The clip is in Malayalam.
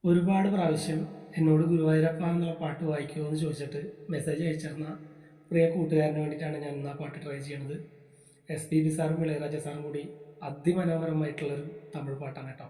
ഒരുപാട് പ്രാവശ്യം എന്നോട് ഗുരുവായൂരപ്പ എന്നുള്ള പാട്ട് വായിക്കുമോ എന്ന് ചോദിച്ചിട്ട് മെസ്സേജ് അയച്ചിരുന്ന പ്രിയ കൂട്ടുകാരന് വേണ്ടിയിട്ടാണ് ഞാൻ ഇന്ന് ആ പാട്ട് ട്രൈ ചെയ്യുന്നത്. എസ് പി ബി സാറും ഇളയരാജ സാറും കൂടി അതിമനോഹരമായിട്ടുള്ളൊരു തമിഴ് പാട്ടാണ് കേട്ടോ.